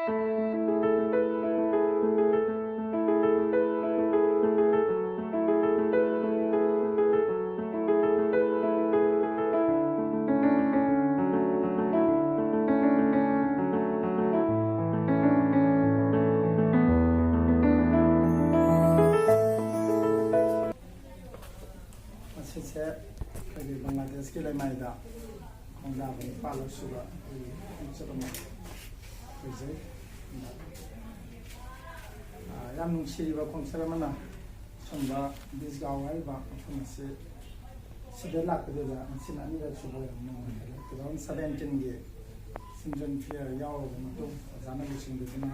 बांग्लादेश के लाइमाइदा खोंदा बनि पालो सुबा चलम फैसे याम नुसिरिबा खोंसरमना संबा बिसगाव हाइबा फमसे सिदे लाकदेजा सिना निरा सुबा 2017 गे सिमजन फेयर याव मतो जाना बिसिंगदना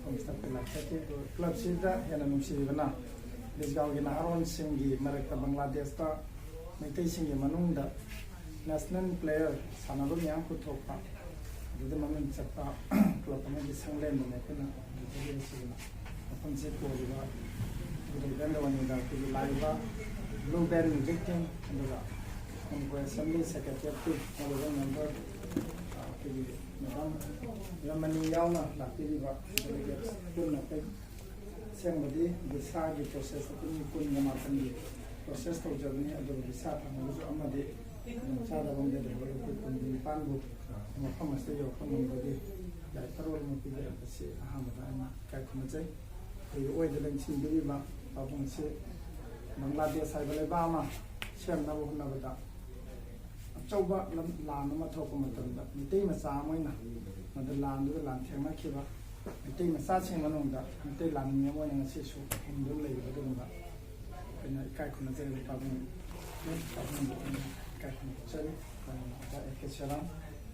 फमस्ता लाखते क्लब सिदा हेना नुसिरिबना बिसगाव गे नाहरन सिंगी मरकता बांग्लादेश का मैतई सिंगी मनुंगदा नेशनल प्लेयर सानाबो मियां पुथोपा दुदे ममिन चप्पा क्लब में संगलेन ने केना दुदे सिना अपन से कोरिबा दुदे गंदा वनिदा के लाइवा ब्लू बैर म्यूजिक टीम अंदरा उनको असेंबली सेक्रेटरी और मेंबर के मैडम रमनी यावना लातिबा डेलीगेट पुन्ना पे सेंबदी दिशा की प्रोसेस पुन नमातन की प्रोसेस तो जबनी अदब दिशा थामो अमदे चादा बंदे डेवलप पुन पानबु मफम से यो खमबदी लाइ तरवल मुपिले से अहमदाना काय खमजै ए ओइदे लंसिन बिबा बाबुं से बांग्लादेश हाइबले बामा सेमनाबो हुनबदा अचौबा लान मा थोको मतंदा मितै मचा मोइना मद लान दु लान थेमा खिबा मितै मचा सिंग मनुंदा मितै लान नि मोइना ngasi su हिंदू लेबा दुंगा कना काय खुना जे बाबुं काय खुना चले दा एकेशरा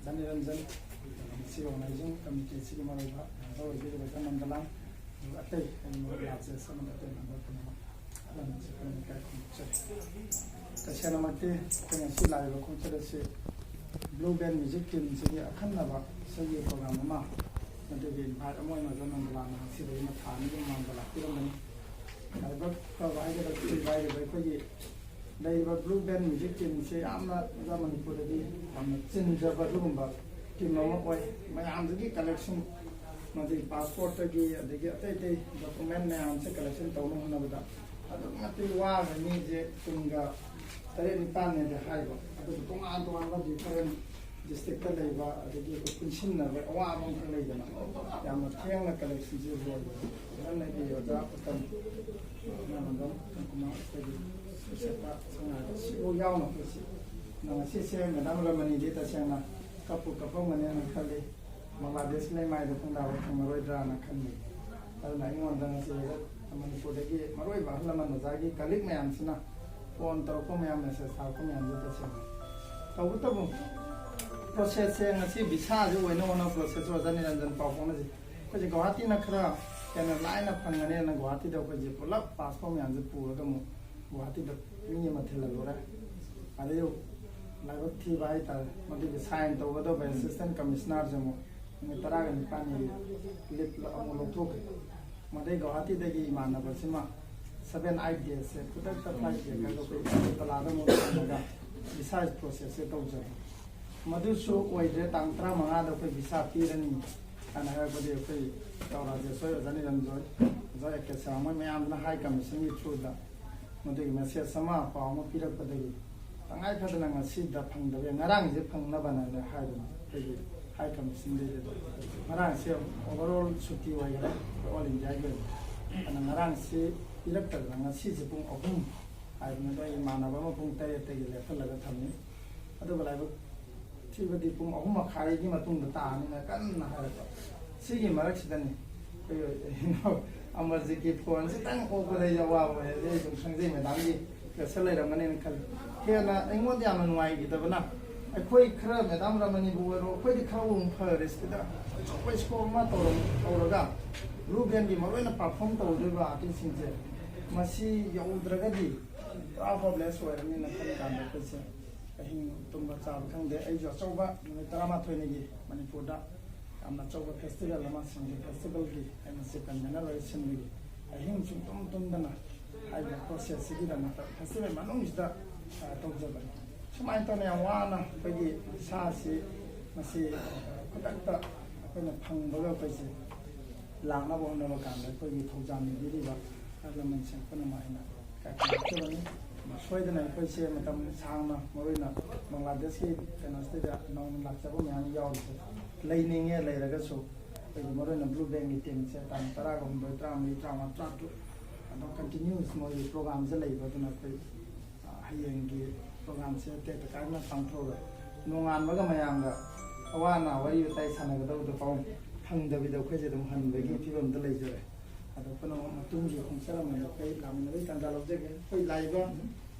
दानि रंजन सिओ नाइजिं कमिटी सिगि मरबा और जे बता नंदला अतै लासे समते नंबर कना तसेनमते कनेसि लाइव खोंचरसे ब्लू बैंड म्यूजिक टीम से अखन्नबा सगी प्रोग्राम अमा मदगे भार अमोय न जनंगला न सिबे न थानि मांगला तिरमनि लाइव का वाइगे द वाइगे बखोगी live blue band music team से आमना मणिपुरदि हम चिनजबा दुगुंबा टीम नो ओय मयामदगी कलेक्शन मदे पासपोर्ट की अदगे अतै डॉक्यूमेंट ने हमसे कलेक्शन तौनो हनबदा अदुमति वागनि जे तुंगा तरे निपान ने हाइबो अदु तोंगान तोंगान डिफरेंट डिस्ट्रिक्ट का लेबा अदगी को कुनसिन न अवा अमं खं लेदना याम थेंग कलेक्शन जे जो नन ने योदा पतन नमदम कुमा तगी सेपा संगा सिओ यावना पसी नंगा से मैडम रमनी दे तसेना कपु कपो मने न खले बांग्लादेश ले माइ द पंदा खमरोइद्रा न खन्ने अदना इंगोन दंग से मणिपुरदगी मरोइ बाहला मन जागी कलिक मयामसिना फोन तौरको मैम मेसेज थाको मैम जो तब प्रोसेस से ngasi visa जो वनो वनो प्रोसेस वजनी रंजन पापोन जी कोजे गुवाहाटी न खरा केना लाइन फंगने न गुवाहाटी द कोजे पुलप पासपोर्ट मैम जो पुरगा मु गुवाहाटी द मी मथेला लोरा अरे यो लागत थी भाई ता मदि साइन तो वदो बाय असिस्टेंट कमिश्नर जमो ने तरागा नि पानी लिप अमो लोथोक मदे गुवाहाटी दगी मानबसिमा 7-8 days से खुद तक फ्लाइट के का कोई तलादा मोगा वीसा प्रोसेस से तो जब मधुसु ओइदे तांत्रा मंगा द कोई वीसा पीरनी अना है बदे कोई तौरा जे सोय जनी रंजोय जय के सामय में आमना हाई कमीशन की थ्रू दा मदे मैसेज समा पाव म पीरक पदगी तंगाय फदना ngasi दा फंगदबे ngarang जे फंगना बनाने हाई दे हाई कमीशन दे ngarang से ओवरऑल छुट्टी होइरा ऑल इंडिया के अना ngarang से इरक्तरना ngasi je pung ahum आइबना दो मानबा म पुंग तय तय लेखलगा थमनि अदुबा लाइब थिबदि पुंग ahum मखाइ की मतुंग तानि न कन्न हारबा सिगी मरक सिदनि अमर जी की फोन से तंग ओबले जवा रे जुं संजे मैडम जी कसले रमने खल हेना एंगोन याम नुवाइ गिदबना अखोइ खरा मैडम रमनी बुवरो खोइ खाउ फरेस्टदा कोइ स्कोर मा तौरगा ब्लू बैंड की मरोइना परफॉर्म तौदबा आर्टिस्ट सिंजे मसी यौद्रगदी प्राफॉबलेस होरनी न खन कान दसे अहिं तुंबा चाब खंदे आई जो चौबा तरामा थोइनेगी मणिपुरदा आमना चौबा फेस्टिवल अमा सिंगे फेस्टिवल की आइना से कन्वेनर रेशन की अहिं सुम तुम दना आई प्रोसेस सिगी दना फेस्टिवल मनुंगदा तौजबा समाइन तने वाना पगी सासी मसी खुदक्ता ꯑꯩꯈꯣꯏꯅ ꯐꯪꯕꯒ ꯑꯩꯈꯣꯏꯁꯦ ꯂꯥꯛꯅꯕ ꯍꯣꯠꯅꯕ ꯀꯥꯟꯗ ꯑꯩꯈꯣꯏꯒꯤ ꯊꯧꯖꯥꯟ ꯄꯤꯔꯤꯕ ꯂꯃꯟꯁꯤꯡ ꯄꯨꯝꯅꯃꯛ ꯑꯩꯅ ꯀꯥꯏꯈꯠꯂꯛꯆꯕꯅꯤ ꯁꯣꯏꯗꯅ ꯑꯩꯈꯣꯏꯁꯦ ꯃꯇꯝ ꯁꯥꯡꯅ ꯃꯔꯨꯑꯣꯏꯅ ꯕꯪꯒ꯭ꯂꯥꯗꯦꯁꯀꯤ ꯀꯩꯅꯣꯁꯤꯗ ꯅꯧꯅ ꯂꯥꯛꯆꯕ ꯃꯌꯥꯝ ꯌꯥꯎꯔꯤꯁꯦ ꯂꯩꯅꯤꯡꯉꯦ ꯂꯩꯔꯒꯁꯨ ꯑꯩꯈꯣꯏꯒꯤ ꯃꯔꯨꯑꯣꯏꯅ ꯕ꯭ꯂꯨ ꯕꯦꯡꯒꯤ ꯇꯤꯝꯁꯦ ꯇꯥꯡ 18, 19, 20, 21 ꯑꯗꯨꯝ ꯀꯟꯇꯤꯅ꯭ꯌꯨꯁ ꯃꯣꯏꯒꯤ ꯄ꯭ꯔꯣꯒ꯭ꯔꯥꯝꯁꯦ ꯂꯩꯕ ꯑꯗꯨꯅ ꯑꯩꯈꯣꯏ ꯍꯌꯦꯡꯒꯤ ꯄ꯭ꯔꯣꯒ꯭ꯔꯥꯝꯁꯦ ꯇꯦꯛꯇ ꯀꯥꯏꯅ ꯄꯥꯡꯊꯣꯛꯑꯒ ꯅꯣꯡꯉꯥꯟꯕꯒ ꯃꯌꯥꯝꯒ ꯑꯋꯥ ꯑꯅꯥ ꯋꯥꯔꯤ ꯋꯥꯇꯥꯏ ꯁꯥꯟꯅꯒꯗꯕꯗꯨ ꯐꯥꯎ ꯐꯪꯗꯕꯤꯗ ꯑꯩꯈꯣꯏꯁꯦ ꯑꯗꯨꯝ ꯍꯟꯕꯒꯤ ꯐꯤꯕꯝꯗ ꯂꯩꯖꯔꯦ ꯑꯗꯣ ꯄꯨꯝꯅꯃꯛ ꯃꯇꯨꯡꯒꯤ ꯈꯣꯡꯆꯠ ꯑꯃꯗ ꯑꯩꯈꯣꯏ ꯂꯥꯛꯃꯤꯟꯅꯕꯒꯤ ꯇꯥꯟꯖꯥ ꯂꯧꯖꯒꯦ ꯑꯩꯈꯣꯏ ꯂꯥꯛꯏꯕ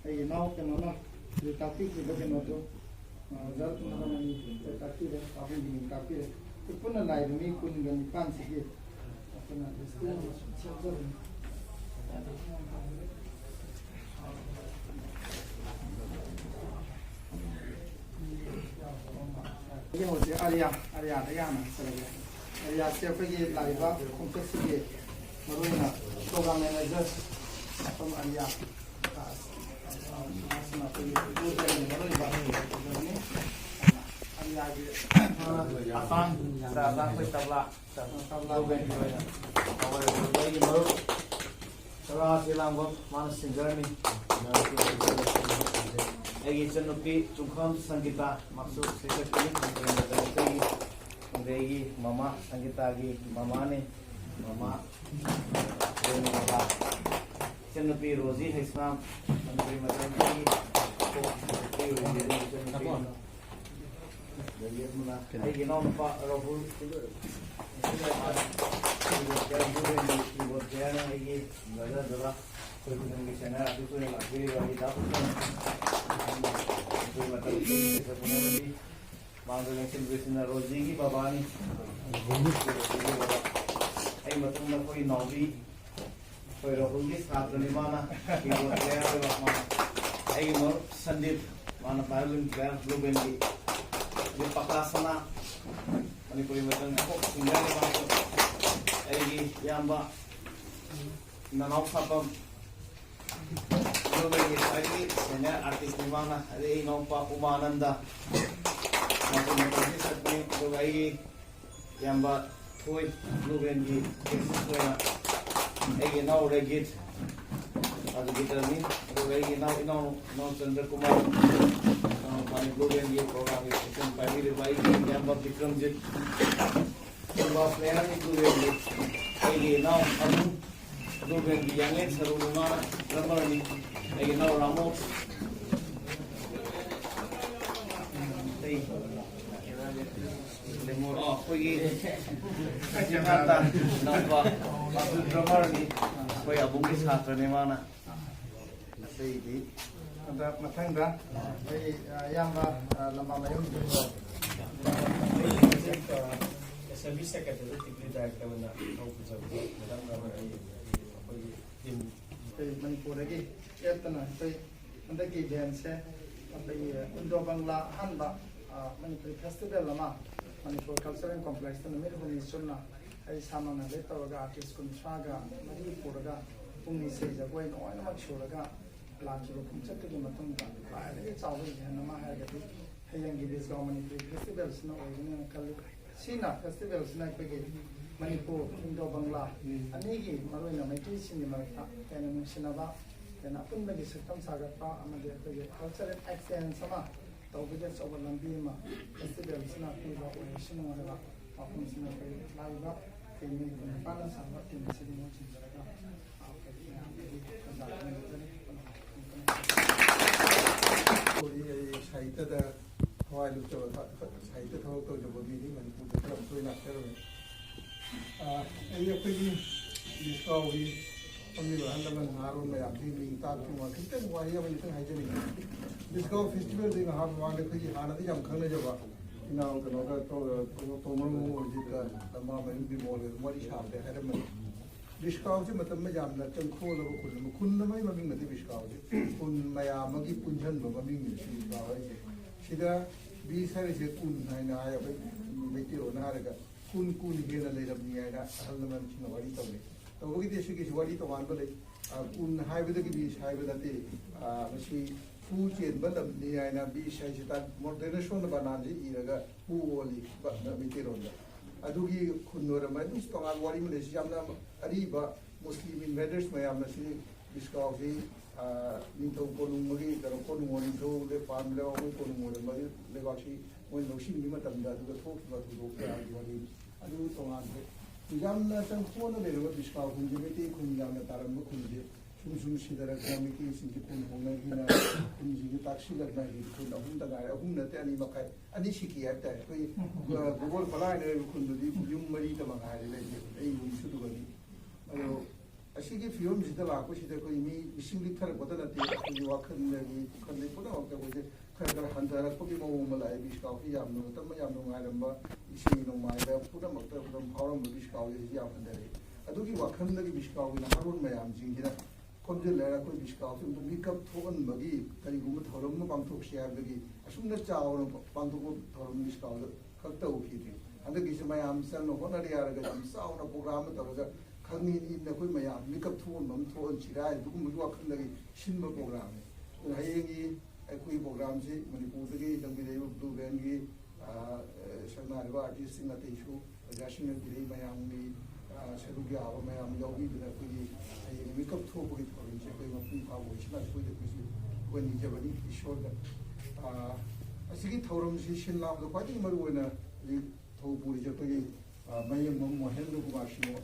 ꯑꯩꯒꯤ ꯏꯅꯥꯎ ꯀꯩꯅꯣꯅ ꯇꯥꯛꯄꯤꯈꯤꯕ ꯀꯩꯅꯣꯗꯣ ꯑꯣꯖꯥ ꯅꯔꯃꯅꯤ ꯇꯥꯛꯄꯤꯔꯦ ꯄꯥꯕꯨꯡꯒꯤ ꯇꯥꯛꯄꯤꯔꯦ ꯄꯨꯟꯅ ꯂꯥꯛꯏꯕ ꯃꯤ 19ꯁꯤꯒꯤ ꯑꯩꯈꯣꯏꯅ ꯂꯤꯁ ꯑꯃ ꯁꯦꯝꯖꯕꯅꯤ ꯍꯧꯖꯤꯛ ꯑꯔꯤꯌꯥꯗ ꯌꯥꯝꯅ ꯆꯠꯂꯒꯦ ꯑꯔꯤꯌꯥꯁꯦ ꯑꯩꯈꯣꯏꯒꯤ ꯂꯥꯛꯏꯕ ꯈꯣꯡꯆꯠꯁꯤꯒꯤ ꯃꯔꯨꯑꯣꯏꯅ ꯄ꯭ꯔꯣꯒ꯭ꯔꯥꯝ ꯃꯦꯅꯦꯖꯔ ꯃꯐꯝ ꯑꯔꯤꯌꯥ ꯑꯁꯤꯅ ꯑꯩꯈꯣꯏꯒꯤ ꯃꯔꯨꯑꯣꯏꯕ ꯑꯔꯤꯌꯥꯒꯤ ꯑꯁꯥꯡ ꯑꯩꯈꯣꯏ ꯇꯕ꯭ꯂꯥ ꯑꯩꯒꯤ ꯃꯔꯨꯞ ꯁꯔꯥꯁꯤ ꯂꯥꯡꯕꯝ ꯃꯥꯅ ꯁꯤꯡꯒꯔꯅꯤ ꯑꯩꯒꯤ ꯏꯆꯟꯅꯨꯄꯤ ꯆꯨꯡꯈꯝ ꯁꯪꯒꯤꯇꯥ ꯃꯛꯁꯨ ꯁꯩꯁꯛꯄꯅꯤ ꯑꯩꯒꯤ ꯃꯃꯥ ꯁꯪꯒꯤꯇꯥꯒꯤ ꯃꯃꯥꯅꯤ ꯃꯃꯥ ꯕꯕꯥ इचनपी रोजी हैस्नाम मंत्री मदन की नौ नुपा राहुल रोजी की बाबानी कोई नौवी कोई राहुल की छात्र माना संदीप माना बायोलिन प्लेयर ब्लू बेन की ये पकड़ासना मणिपुरी मतन को सिंगर ने बात ऐगी यांबा ननाव सापम ब्लू बेन की ऐगी सीनियर आर्टिस्ट ने माना अरे नौपा उमानंदा मतन सत्य तो ऐगी यांबा कोई ब्लू बेन की ऐगी नाव रेगिट ಅದು ಗಿಟರ್ನಿ ಅದಕ್ಕೆ ನಾವು ಚಂದ್ರ ಕುಮಾರ್ ಪಾನಿ ಬ್ಲೂಬೆನ್ ಗೆ ಪ್ರೋಗ್ರಾಮ್ ಇಸ್ಟೇಷನ್ ಫ್ಯಾಮಿಲಿ ಬಾಯಿ ಗೆ ವಿಕ್ರಮ್ಜಿತ್ ತುಂಬಾ ಪ್ಲೇಯರ್ ನಿ ಬ್ಲೂಬೆನ್ ಗೆ ಐಗೆ ನಾವು ಅನು ಬ್ಲೂಬೆನ್ ಗೆ ಯಂಗ್ ಸರುಮಾ ರಮಣಿ ಐಗೆ ನಾವು ರಾಮೋ ಐ ಲೆಮೋರ್ ಆಫ್ಗೆ ಅಜಮಾತ ನಾವಾ ಅಬ್ದುಲ್ ರಮಣಿ कोई अबुंगी छात्र ने माना सही अदा मथंगा ए यामा लमा मयम एसएमबी सेक्रेटरी टिकली डायरेक्टर वना औपुजब मदम रमन कोई टीम मणिपुर की एतना कोई अंदर की डेंस है अपनी इंडो बंगला हनबा मणिपुर फेस्टिवल लमा मणिपुर कल्चरल कॉम्प्लेक्स तो मेरे को सुनना आई सामना ले तवगा आर्टिस्ट को स्वागा मरी पुरगा पुंगी से जगोय नोयनमक सुरगा लाखिबो पुंचतगी मतुंगा बायदगी चावै हेनमा हायगदि हेयंगी बिसगाव मणिपुर फेस्टिवल सिना ओइगने कल सिना फेस्टिवल सिना पेगे मणिपुर इंडो बंगला अनेगी मरोइना मैत्री सिनि मरता केन नुसिनाबा केन अपुनबगी सिस्टम सागतपा अमदे पेगे कल्चरल एक्सचेंज समा तौबिदे चौब लंबी मा फेस्टिवल सिना पेगा ओइसिनो हला अपुन सिना पे लाइबा केनी पालन साबा टीम सिनि मो चिंजरगा साहित्य हवाई लुचो साहित्य थोक तो जब भी नहीं मन को तरफ कोई ना करो ये कोई इसका हुई हमने वहाँ तक नारों में अपनी मीता की वहाँ कितने वाही है वही तो है जब इसका फेस्टिवल देखा हम वहाँ देखो ये हालत ही जम खंडे जब ना उनका नौका तो मनु जितना तमाम में भी मोल वाली शाम दे है मन विश्वास से मतलब में जामना चंखो लोगों को खुद में मम्मी नदी विश्वास से उन नया मगी पुंजन मम्मी मिलती विश्वास है सीधा 20 साल से कुन है ना आया भाई बेटी होना है का कुन ये ना ले रब नहीं आएगा हल में चिन्हवाड़ी तो ले तो वो किसी देश की चिन्हवाड़ी तो मान बोले कुन हाई बदल की 20 हाई बदलते मशी पूछें बदल नहीं आए ना 20 साल से तक मोर्देन शोन बनाने इरगा पूवली बेटी रोंदा अदुगी खुनोर में तोंगान वारी में लेसी यामना अरीबा मुस्लिम इन्वेडर्स में यामना सी डिस्काउंट सी निथौ कोनुमगी करो कोनुमो निथौ ले फार्म ले ओइ कोनुमो मगी ले बासी ओइ नोसिन नि मतमदा दुगा थोखिबा दुगो क्या वारी अदु तोंगान यामना चंगफोन ले रो डिस्काउंट हुंजिबेति खुन यामना तारम खुनजे सुम सिदरा ग्रामीण सिंह खुन होना खुनजी ताक्सी लगना ही खुन अहुम तगाय अहुम नते अनि मखाय अनि सिकी हता कोई गोगोल फलाय ने खुन दुदी युम मरी त मगाय ले ए युम सुदु गनी अयो असिगी फिल्म जिदा लाको सिदा कोई मी इसिंग लिथर बदा नते कोई वाखन ने खने पुना ओके कोई खर हंदर पगी मो मलाई बिस्काउ फि याम नो तम याम नो गायरंबा इसिंग नो मायदा पुरा मक्ता पुरा फावरम बिस्काउ याम हंदरे अदुगी वाखन लगी बिस्काउ ना हरुन मयाम जिंगिना कॉन्जे लेरा कोई बिस्काउ तुम तो मिकअप थोन बगी करी गुम थोरम न पांथोक शेयर बगी असुम न चाव न पांथोक थोरम बिस्काउ खक्ता उखी थी अंदर किसी मयाम सन न होना रियार के हम साउ न प्रोग्राम तो लगा खंगी इन न कोई मयाम मिकअप थोन मम थोन चिराय दुकुम दुआ खन लगी शिन प्रोग्राम है हायेंगी कोई प्रोग्राम से मणिपुर के लंबी रेव ब्लू बैंड की शर्मारवा आर्टिस्ट सिंह अतेशु जाशिन गिरी मयाम में सरुगी आवा मयाम योगी बिना कोई मेकअप थोपगी थोड़ी से कोई मफी फाव होइसना कोई दे कोई कोई निजे बनी ईश्वर दा असिगी थौरम से शिनलाम दो पाटी मरु होना लि थौपुरी जे कोई मयम मम मोहेंद्र कुमार सिंह और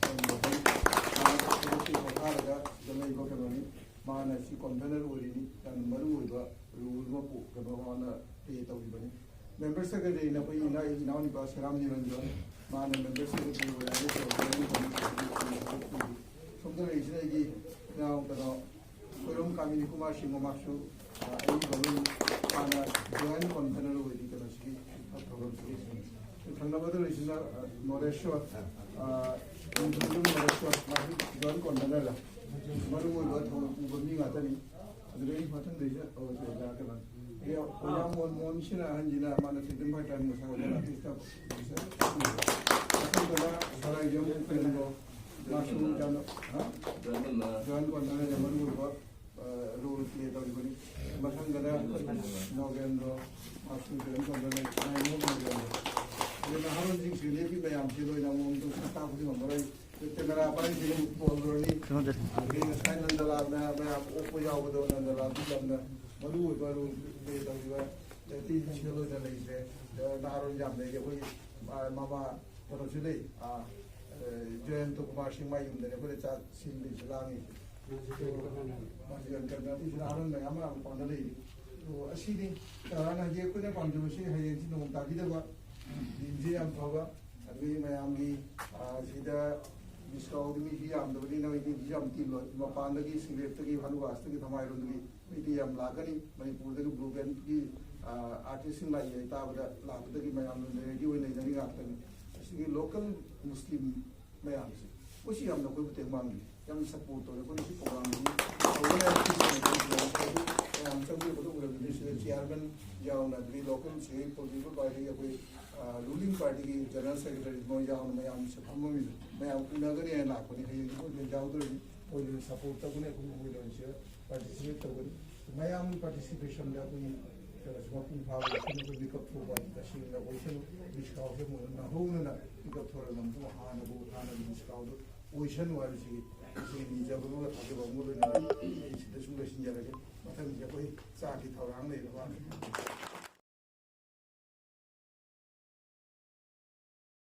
कोई बखारगा जलै को केबनी माना सी कन्वेनर ओरिनी तन मरु होइबा रूल मपु केबवाना पे तौबनी मेंबर सेक्रेटरी ना कोई ना इनाउनी पास राम निरंजन माने मेंबर सेक्रेटरी ओराने something is like now the Kurum Kamini Kumar Shingomasu, any balloon, and a joint container with the Kanashi program. Another is Noresho, joint container. Maru got moving at any very important reason of the Jakaman. Here, one Monshina Angina, Manasitim by time was माशूम जानो हाँ जान को अंदर जमन हुआ role किए तो इबनी मसन गदा नौगेंद्र माशूम जान को अंदर नहीं हो ये ना हर दिन सिले भी मैं आम सिलो ना मोम तो स्टाफ भी हमारा तो मेरा अपन सिले बोल रही आगे साइन नंदला मैं आप ओपो जाओ तो नंदला भी जमना मलू हुआ रोल पे तो हुआ तीन सिलो जले से नारों जामने के कोई मामा तो सिले जैन तो कुमार सिंह मायूं ने कोई चार सिंधी चलानी माजियन करना थी सिरारन में हमारा पांडले तो अच्छी थी ना ये कोई ने पांडुबशी है ये चीज़ नोट ताकि दबा जिनसे हम होगा अभी मैं आमगी सीधा डिस्काउंट में ही आम दबली ना इतनी चीज़ हम तीन लोग मापांड की सिलेक्ट की भानुवास्त की हमारे रुंदी इतनी हम लागनी मणिपुर के ब्लू बैंड की आर्टिस्ट लाई है ताबड़ा लागत की मैं आम रेडियो नहीं जानी आते हैं लोकल मुस्लिम मैं आमसे उसी हम लोग को तेमांगी हम सपोर्ट हो रहे कोई सी प्रोग्राम नहीं हम सब ये बोलो बोले जैसे चेयरमैन या उन्हें लोकल से पॉलिटिकल पार्टी या कोई रूलिंग पार्टी की जनरल सेक्रेटरी में या उन्हें हम सब हम भी मैं उन्हें ये लाख नहीं है ये तो जाओ तो कोई सपोर्ट तक उन्हें कोई लोग से पार्टिसिपेट तो कोई मैं हम पार्टिसिपेशन या कोई Smoking power, we got through what the sheen that we should discover more than a whole and we got for them to Hannibal, Hannibal discovered. We should know as he said, he's a little bit of a moving, the solution, but I'm Saki Torang later on.